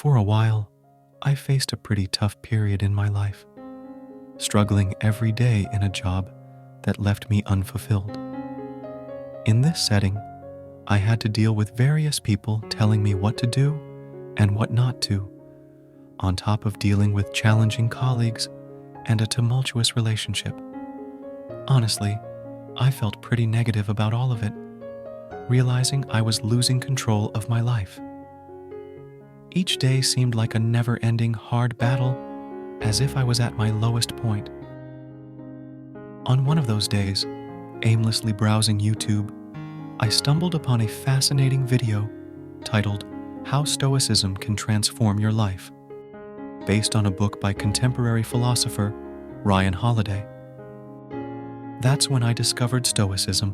For a while, I faced a pretty tough period in my life, struggling every day in a job that left me unfulfilled. In this setting, I had to deal with various people telling me what to do and what not to, on top of dealing with challenging colleagues and a tumultuous relationship. Honestly, I felt pretty negative about all of it, realizing I was losing control of my life. Each day seemed like a never-ending hard battle, as if I was at my lowest point. On one of those days, aimlessly browsing YouTube, I stumbled upon a fascinating video titled "How Stoicism Can Transform Your Life," based on a book by contemporary philosopher Ryan Holiday. That's when I discovered Stoicism,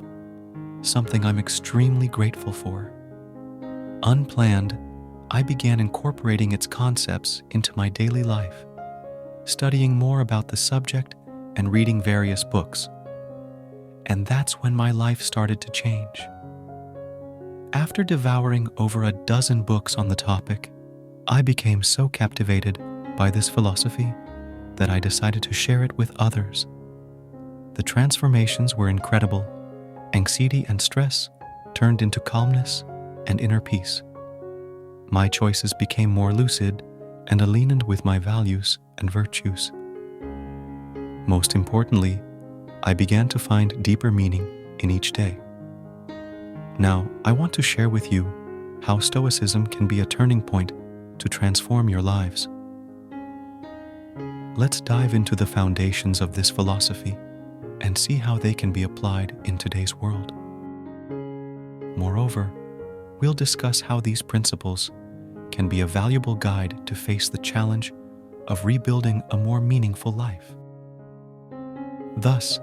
something I'm extremely grateful for. Unplanned, I began incorporating its concepts into my daily life, studying more about the subject and reading various books. And that's when my life started to change. After devouring over a dozen books on the topic, I became so captivated by this philosophy that I decided to share it with others. The transformations were incredible. Anxiety and stress turned into calmness and inner peace. My choices became more lucid and aligned with my values and virtues. Most importantly, I began to find deeper meaning in each day. Now, I want to share with you how Stoicism can be a turning point to transform your lives. Let's dive into the foundations of this philosophy and see how they can be applied in today's world. Moreover, we'll discuss how these principles can be a valuable guide to face the challenge of rebuilding a more meaningful life. Thus,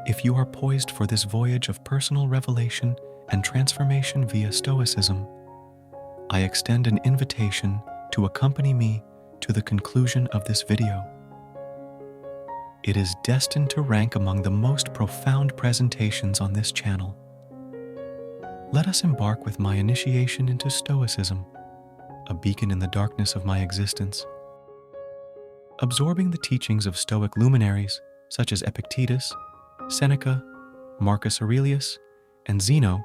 if you are poised for this voyage of personal revelation and transformation via Stoicism, I extend an invitation to accompany me to the conclusion of this video. It is destined to rank among the most profound presentations on this channel. Let us embark with my initiation into Stoicism, a beacon in the darkness of my existence. Absorbing the teachings of Stoic luminaries such as Epictetus, Seneca, Marcus Aurelius, and Zeno,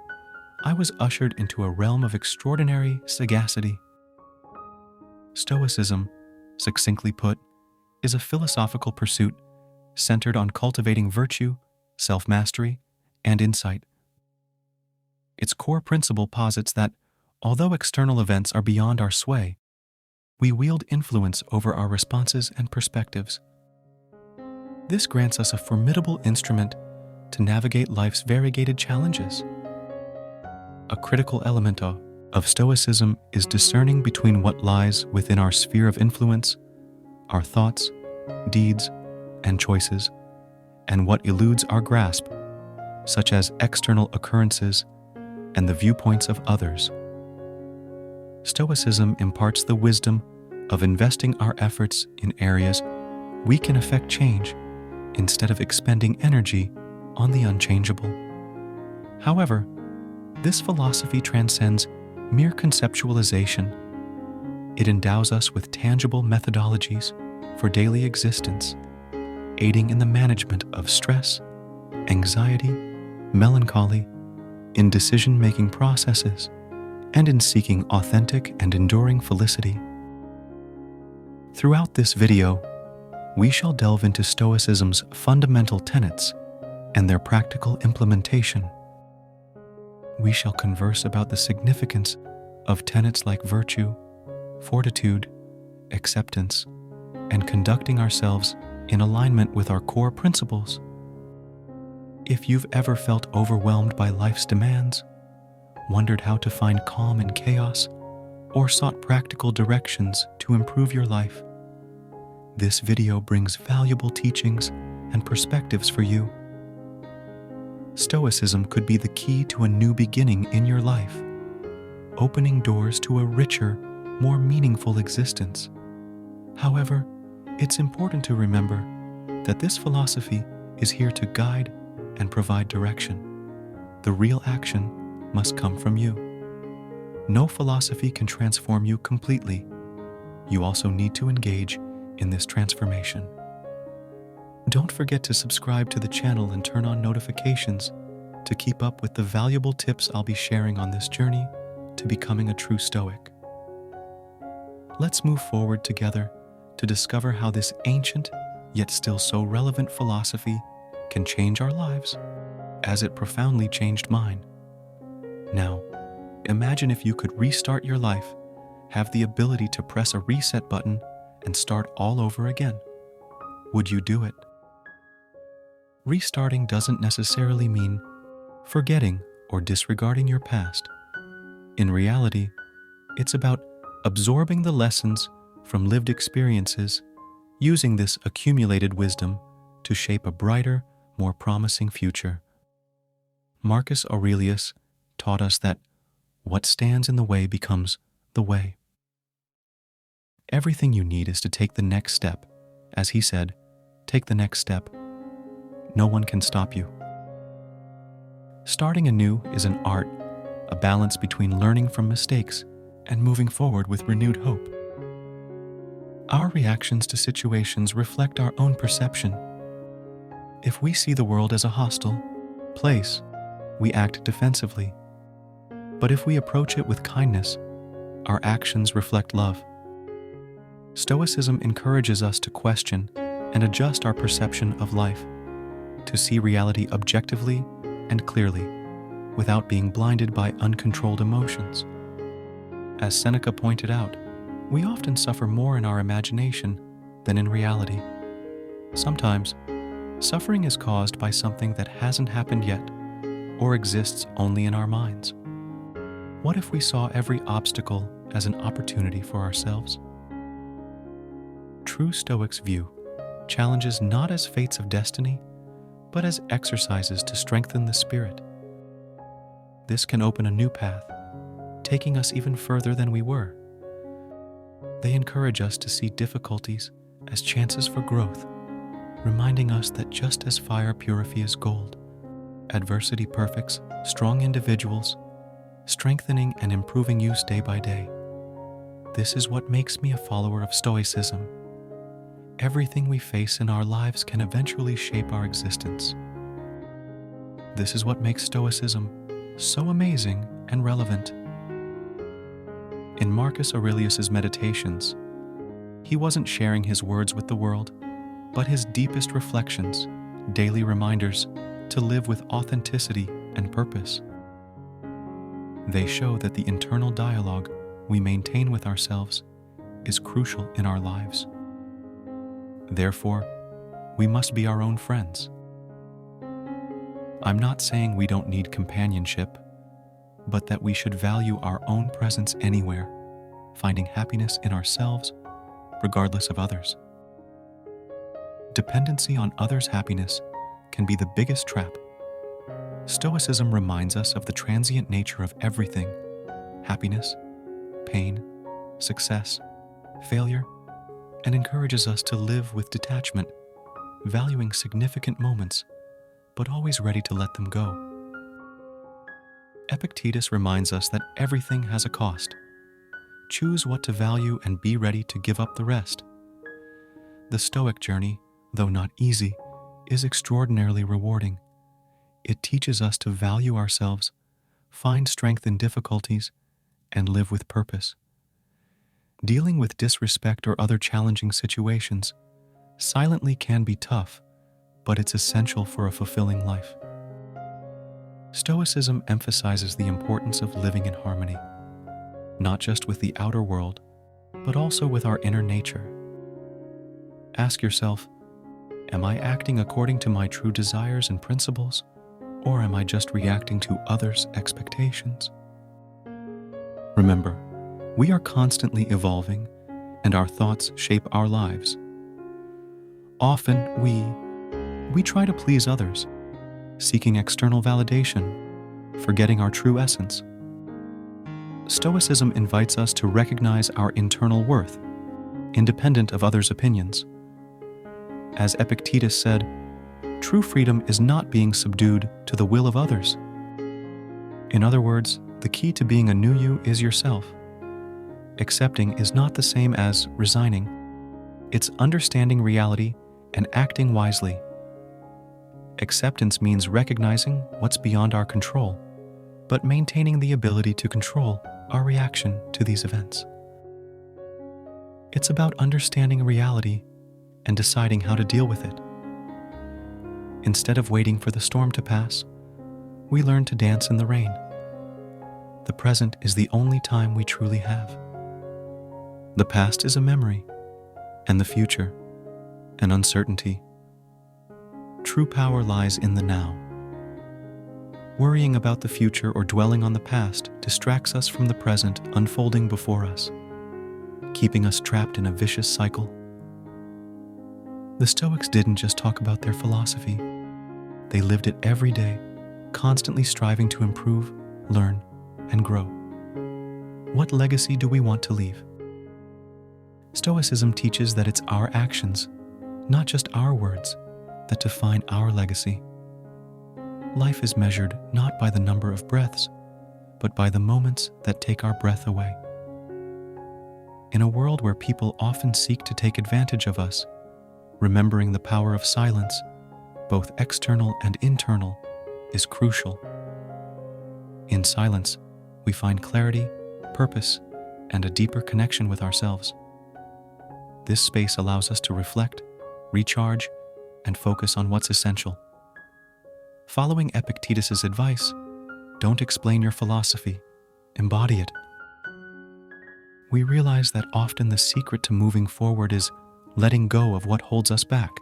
I was ushered into a realm of extraordinary sagacity. Stoicism, succinctly put, is a philosophical pursuit centered on cultivating virtue, self-mastery, and insight. Its core principle posits that, although external events are beyond our sway, we wield influence over our responses and perspectives. This grants us a formidable instrument to navigate life's variegated challenges. A critical element of Stoicism is discerning between what lies within our sphere of influence, our thoughts, deeds, and choices, and what eludes our grasp, such as external occurrences and the viewpoints of others. Stoicism imparts the wisdom of investing our efforts in areas we can affect change instead of expending energy on the unchangeable. However, this philosophy transcends mere conceptualization. It endows us with tangible methodologies for daily existence, aiding in the management of stress, anxiety, melancholy, in decision-making processes, and in seeking authentic and enduring felicity. Throughout this video, we shall delve into Stoicism's fundamental tenets and their practical implementation. We shall converse about the significance of tenets like virtue, fortitude, acceptance, and conducting ourselves in alignment with our core principles. If you've ever felt overwhelmed by life's demands, wondered how to find calm in chaos, or sought practical directions to improve your life, this video brings valuable teachings and perspectives for you. Stoicism could be the key to a new beginning in your life, opening doors to a richer, more meaningful existence. However, it's important to remember that this philosophy is here to guide and provide direction. The real action must come from you. No philosophy can transform you completely. you also need to engage in this transformation. Don't forget to subscribe to the channel and turn on notifications to keep up with the valuable tips I'll be sharing on this journey to becoming a true Stoic. Let's move forward together to discover how this ancient, yet still so relevant philosophy can change our lives, as it profoundly changed mine. Now, imagine if you could restart your life, have the ability to press a reset button and start all over again. Would you do it? Restarting doesn't necessarily mean forgetting or disregarding your past. In reality, it's about absorbing the lessons from lived experiences, using this accumulated wisdom to shape a brighter, more promising future. Marcus Aurelius taught us that what stands in the way becomes the way. Everything you need is to take the next step. As he said, take the next step. No one can stop you. Starting anew is an art, a balance between learning from mistakes and moving forward with renewed hope. Our reactions to situations reflect our own perception. If we see the world as a hostile place, we act defensively. But if we approach it with kindness, our actions reflect love. Stoicism encourages us to question and adjust our perception of life, to see reality objectively and clearly, without being blinded by uncontrolled emotions. As Seneca pointed out, we often suffer more in our imagination than in reality. Sometimes, suffering is caused by something that hasn't happened yet or exists only in our minds. What if we saw every obstacle as an opportunity for ourselves? True Stoics' view challenges not as fates of destiny, but as exercises to strengthen the spirit. This can open a new path, taking us even further than we were. They encourage us to see difficulties as chances for growth, reminding us that just as fire purifies gold, adversity perfects strong individuals, strengthening and improving you day by day. This is what makes me a follower of Stoicism. Everything we face in our lives can eventually shape our existence. This is what makes Stoicism so amazing and relevant. In Marcus Aurelius' Meditations, he wasn't sharing his words with the world, but his deepest reflections, daily reminders to live with authenticity and purpose. They show that the internal dialogue we maintain with ourselves is crucial in our lives. Therefore, we must be our own friends. I'm not saying we don't need companionship, but that we should value our own presence anywhere, finding happiness in ourselves, regardless of others. Dependency on others' happiness can be the biggest trap. Stoicism reminds us of the transient nature of everything: happiness, pain, success, failure, and encourages us to live with detachment, valuing significant moments, but always ready to let them go. Epictetus reminds us that everything has a cost. Choose what to value and be ready to give up the rest. The Stoic journey, though not easy, is extraordinarily rewarding. It teaches us to value ourselves, find strength in difficulties, and live with purpose. Dealing with disrespect or other challenging situations silently can be tough, but it's essential for a fulfilling life. Stoicism emphasizes the importance of living in harmony, not just with the outer world, but also with our inner nature. Ask yourself, am I acting according to my true desires and principles, or am I just reacting to others' expectations? Remember, we are constantly evolving, and our thoughts shape our lives. Often we try to please others, seeking external validation, forgetting our true essence. Stoicism invites us to recognize our internal worth, independent of others' opinions. As Epictetus said, true freedom is not being subdued to the will of others. In other words, the key to being a new you is yourself. Accepting is not the same as resigning. It's understanding reality and acting wisely. Acceptance means recognizing what's beyond our control, but maintaining the ability to control our reaction to these events. It's about understanding reality and deciding how to deal with it. Instead of waiting for the storm to pass, we learn to dance in the rain. The present is the only time we truly have. The past is a memory, and the future, an uncertainty. True power lies in the now. Worrying about the future or dwelling on the past distracts us from the present unfolding before us, keeping us trapped in a vicious cycle. The Stoics didn't just talk about their philosophy. They lived it every day, constantly striving to improve, learn, and grow. What legacy do we want to leave? Stoicism teaches that it's our actions, not just our words, that define our legacy. Life is measured not by the number of breaths, but by the moments that take our breath away. In a world where people often seek to take advantage of us, remembering the power of silence, both external and internal, is crucial. In silence, we find clarity, purpose, and a deeper connection with ourselves. This space allows us to reflect, recharge, and focus on what's essential. Following Epictetus's advice, don't explain your philosophy, embody it. We realize that often the secret to moving forward is letting go of what holds us back,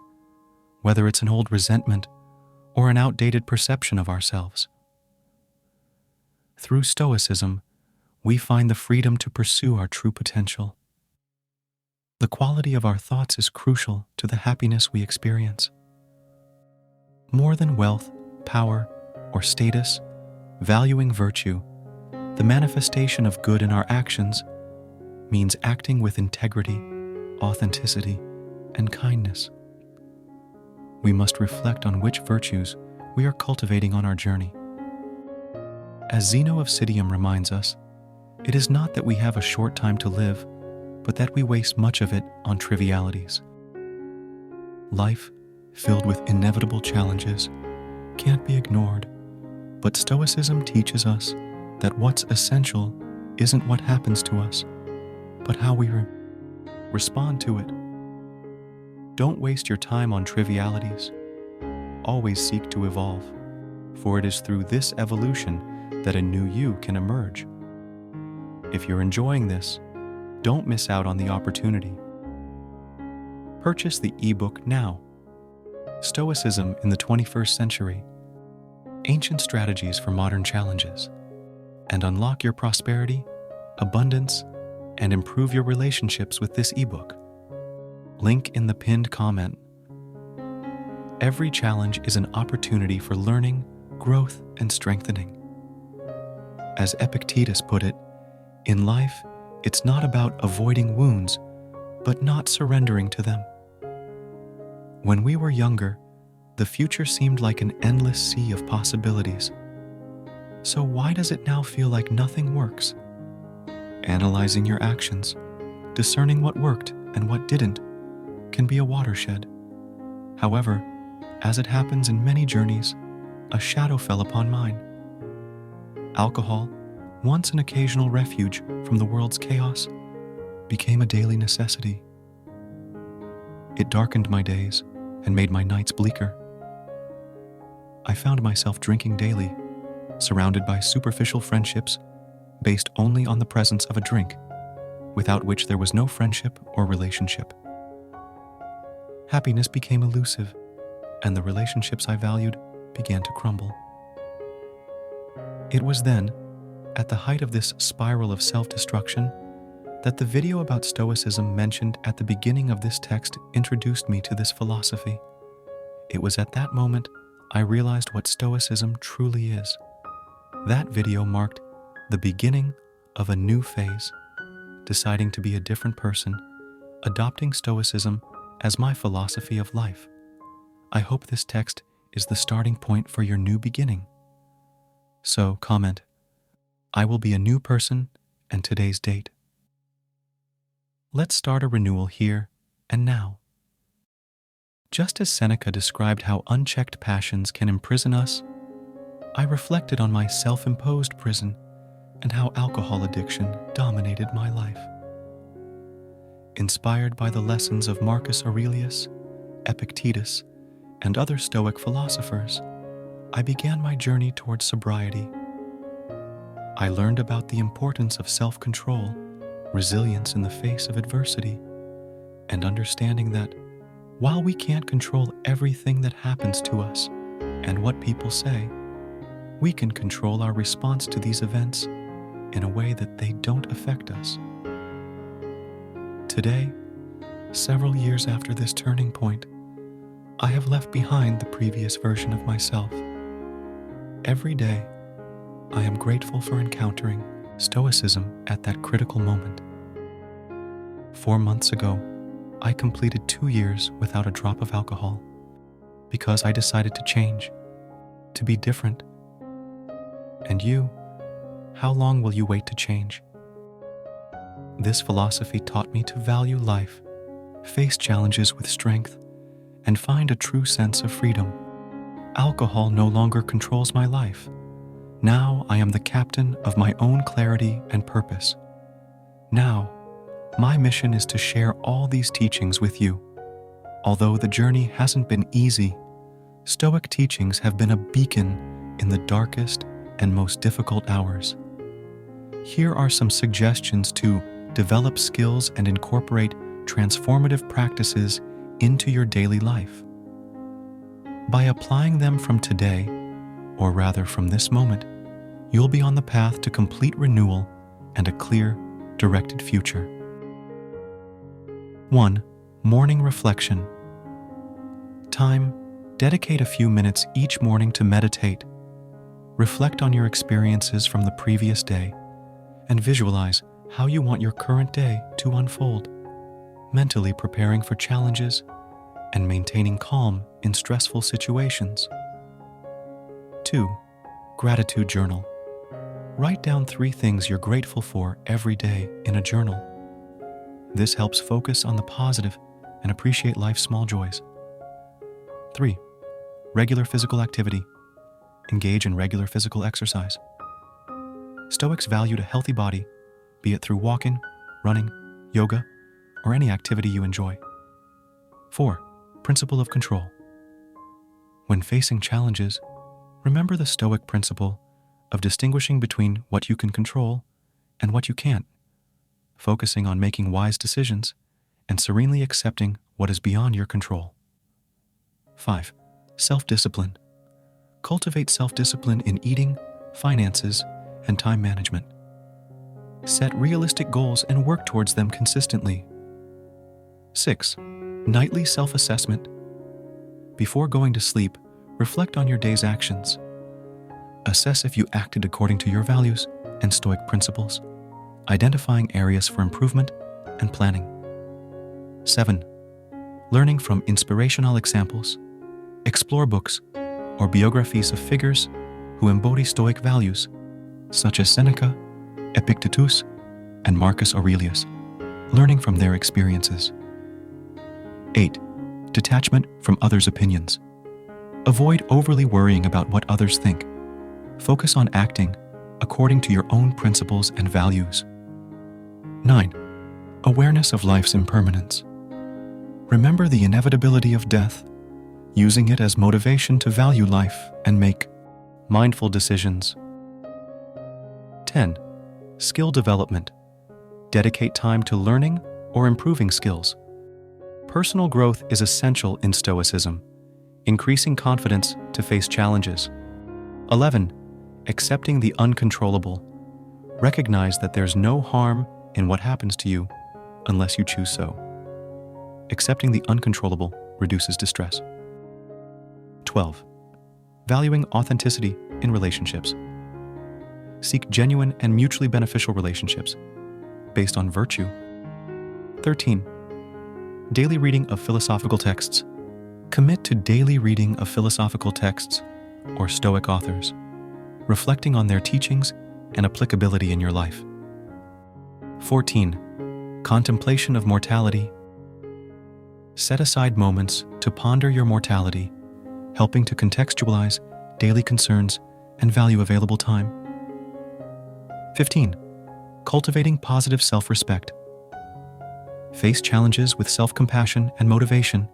whether it's an old resentment or an outdated perception of ourselves. Through Stoicism, we find the freedom to pursue our true potential. The quality of our thoughts is crucial to the happiness we experience. More than wealth, power, or status, valuing virtue, the manifestation of good in our actions, means acting with integrity, authenticity, and kindness. We must reflect on which virtues we are cultivating on our journey. As Zeno of Citium reminds us, it is not that we have a short time to live, but that we waste much of it on trivialities. Life, filled with inevitable challenges, can't be ignored, but Stoicism teaches us that what's essential isn't what happens to us, but how we respond to it. Don't waste your time on trivialities. Always seek to evolve, for it is through this evolution that a new you can emerge. If you're enjoying this, don't miss out on the opportunity. Purchase the ebook now. Stoicism in the 21st Century. Ancient Strategies for Modern Challenges. And unlock your prosperity, abundance, and improve your relationships with this ebook. Link in the pinned comment. Every challenge is an opportunity for learning, growth, and strengthening. As Epictetus put it, in life, it's not about avoiding wounds, but not surrendering to them. When we were younger, the future seemed like an endless sea of possibilities. So why does it now feel like nothing works? Analyzing your actions, discerning what worked and what didn't, can be a watershed. However, as it happens in many journeys, a shadow fell upon mine. Alcohol, once an occasional refuge from the world's chaos, became a daily necessity. It darkened my days and made my nights bleaker. I found myself drinking daily, surrounded by superficial friendships based only on the presence of a drink, without which there was no friendship or relationship. Happiness became elusive, and the relationships I valued began to crumble. It was then, at the height of this spiral of self-destruction, that the video about Stoicism mentioned at the beginning of this text introduced me to this philosophy. It was at that moment I realized what Stoicism truly is. That video marked the beginning of a new phase, deciding to be a different person, adopting Stoicism as my philosophy of life. I hope this text is the starting point for your new beginning. So comment, I will be a new person, and today's date. let's start a renewal here and now. Just as Seneca described how unchecked passions can imprison us, I reflected on my self-imposed prison and how alcohol addiction dominated my life. Inspired by the lessons of Marcus Aurelius, Epictetus, and other Stoic philosophers, I began my journey towards sobriety. I learned about the importance of self-control, resilience in the face of adversity, and understanding that while we can't control everything that happens to us and what people say, we can control our response to these events in a way that they don't affect us. Today, several years after this turning point, I have left behind the previous version of myself. Every day, I am grateful for encountering Stoicism at that critical moment. 4 months ago, I completed 2 years without a drop of alcohol because I decided to change, to be different. And you, how long will you wait to change? This philosophy taught me to value life, face challenges with strength, and find a true sense of freedom. Alcohol no longer controls my life. Now I am the captain of my own clarity and purpose. Now, my mission is to share all these teachings with you. Although the journey hasn't been easy, Stoic teachings have been a beacon in the darkest and most difficult hours. Here are some suggestions to develop skills and incorporate transformative practices into your daily life. By applying them from today, or rather from this moment, you'll be on the path to complete renewal and a clear, directed future. 1. Morning reflection. Time. Dedicate a few minutes each morning to meditate. Reflect on your experiences from the previous day and visualize how you want your current day to unfold, mentally preparing for challenges and maintaining calm in stressful situations. 2. Gratitude journal. Write down 3 things you're grateful for every day in a journal. This helps focus on the positive and appreciate life's small joys. 3. Regular physical activity. Engage in regular physical exercise. Stoics valued a healthy body, be it through walking, running, yoga, or any activity you enjoy. 4. Principle of control. When facing challenges, remember the Stoic principle of distinguishing between what you can control and what you can't, focusing on making wise decisions and serenely accepting what is beyond your control. 5. Self-discipline. Cultivate self-discipline in eating, finances, and time management. Set realistic goals and work towards them consistently. 6. Nightly self-assessment. Before going to sleep, reflect on your day's actions. Assess if you acted according to your values and Stoic principles, identifying areas for improvement and planning. 7. Learning from inspirational examples. Explore books or biographies of figures who embody Stoic values, such as Seneca, Epictetus, and Marcus Aurelius, learning from their experiences. 8. Detachment from others' opinions. Avoid overly worrying about what others think. Focus on acting according to your own principles and values. 9. Awareness of life's impermanence. Remember the inevitability of death, using it as motivation to value life and make mindful decisions. 10. Skill development. Dedicate time to learning or improving skills. Personal growth is essential in Stoicism, increasing confidence to face challenges. 11. Accepting the uncontrollable. Recognize that there's no harm in what happens to you unless you choose so. Accepting the uncontrollable reduces distress. 12. Valuing authenticity in relationships. Seek genuine and mutually beneficial relationships based on virtue. 13. Daily reading of philosophical texts. Commit to daily reading of philosophical texts or Stoic authors, reflecting on their teachings and applicability in your life. 14. Contemplation of mortality. Set aside moments to ponder your mortality, helping to contextualize daily concerns and value available time. 15. Cultivating positive self-respect. Face challenges with self-compassion and motivation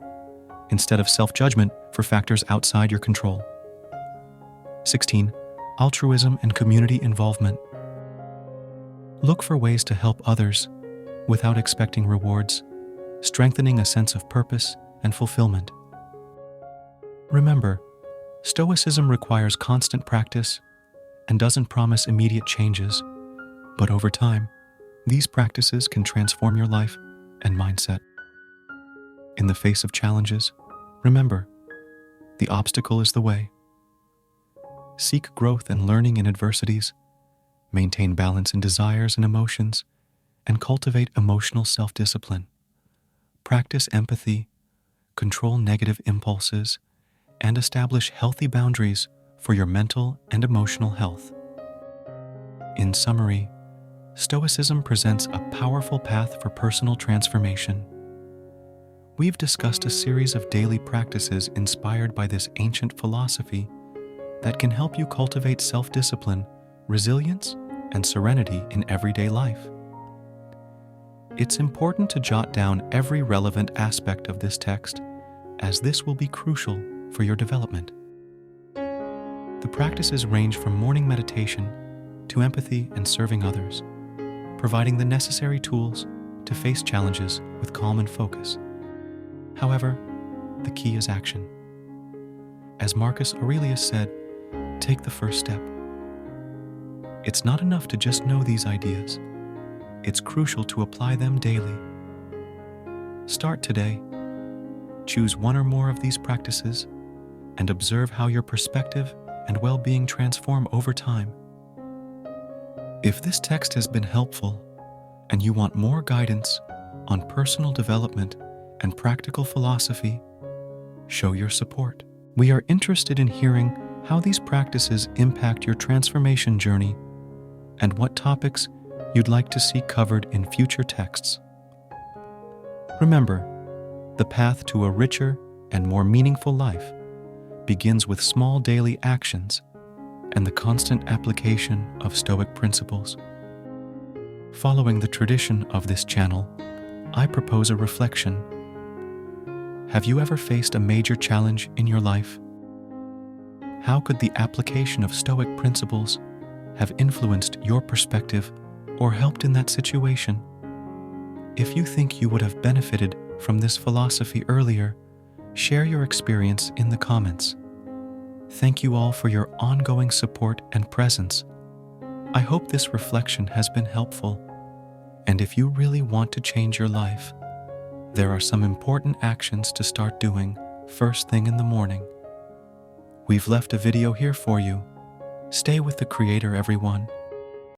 instead of self-judgment for factors outside your control. 16. Altruism and community involvement. Look for ways to help others without expecting rewards, strengthening a sense of purpose and fulfillment. Remember, Stoicism requires constant practice and doesn't promise immediate changes, but over time, these practices can transform your life and mindset. In the face of challenges, remember, the obstacle is the way. Seek growth and learning in adversities, maintain balance in desires and emotions, and cultivate emotional self-discipline. Practice empathy, control negative impulses, and establish healthy boundaries for your mental and emotional health. In summary, Stoicism presents a powerful path for personal transformation. We've discussed a series of daily practices inspired by this ancient philosophy that can help you cultivate self-discipline, resilience, and serenity in everyday life. It's important to jot down every relevant aspect of this text, as this will be crucial for your development. The practices range from morning meditation to empathy and serving others, providing the necessary tools to face challenges with calm and focus. However, the key is action. As Marcus Aurelius said, take the first step. It's not enough to just know these ideas. It's crucial to apply them daily. Start today. Choose one or more of these practices and observe how your perspective and well-being transform over time. If this text has been helpful and you want more guidance on personal development and practical philosophy, show your support. We are interested in hearing how these practices impact your transformation journey and what topics you'd like to see covered in future texts. Remember, the path to a richer and more meaningful life begins with small daily actions and the constant application of Stoic principles. Following the tradition of this channel, I propose a reflection. Have you ever faced a major challenge in your life? How could the application of Stoic principles have influenced your perspective or helped in that situation? If you think you would have benefited from this philosophy earlier, share your experience in the comments. Thank you all for your ongoing support and presence. I hope this reflection has been helpful. And if you really want to change your life, there are some important actions to start doing first thing in the morning. We've left a video here for you. Stay with the Creator, everyone.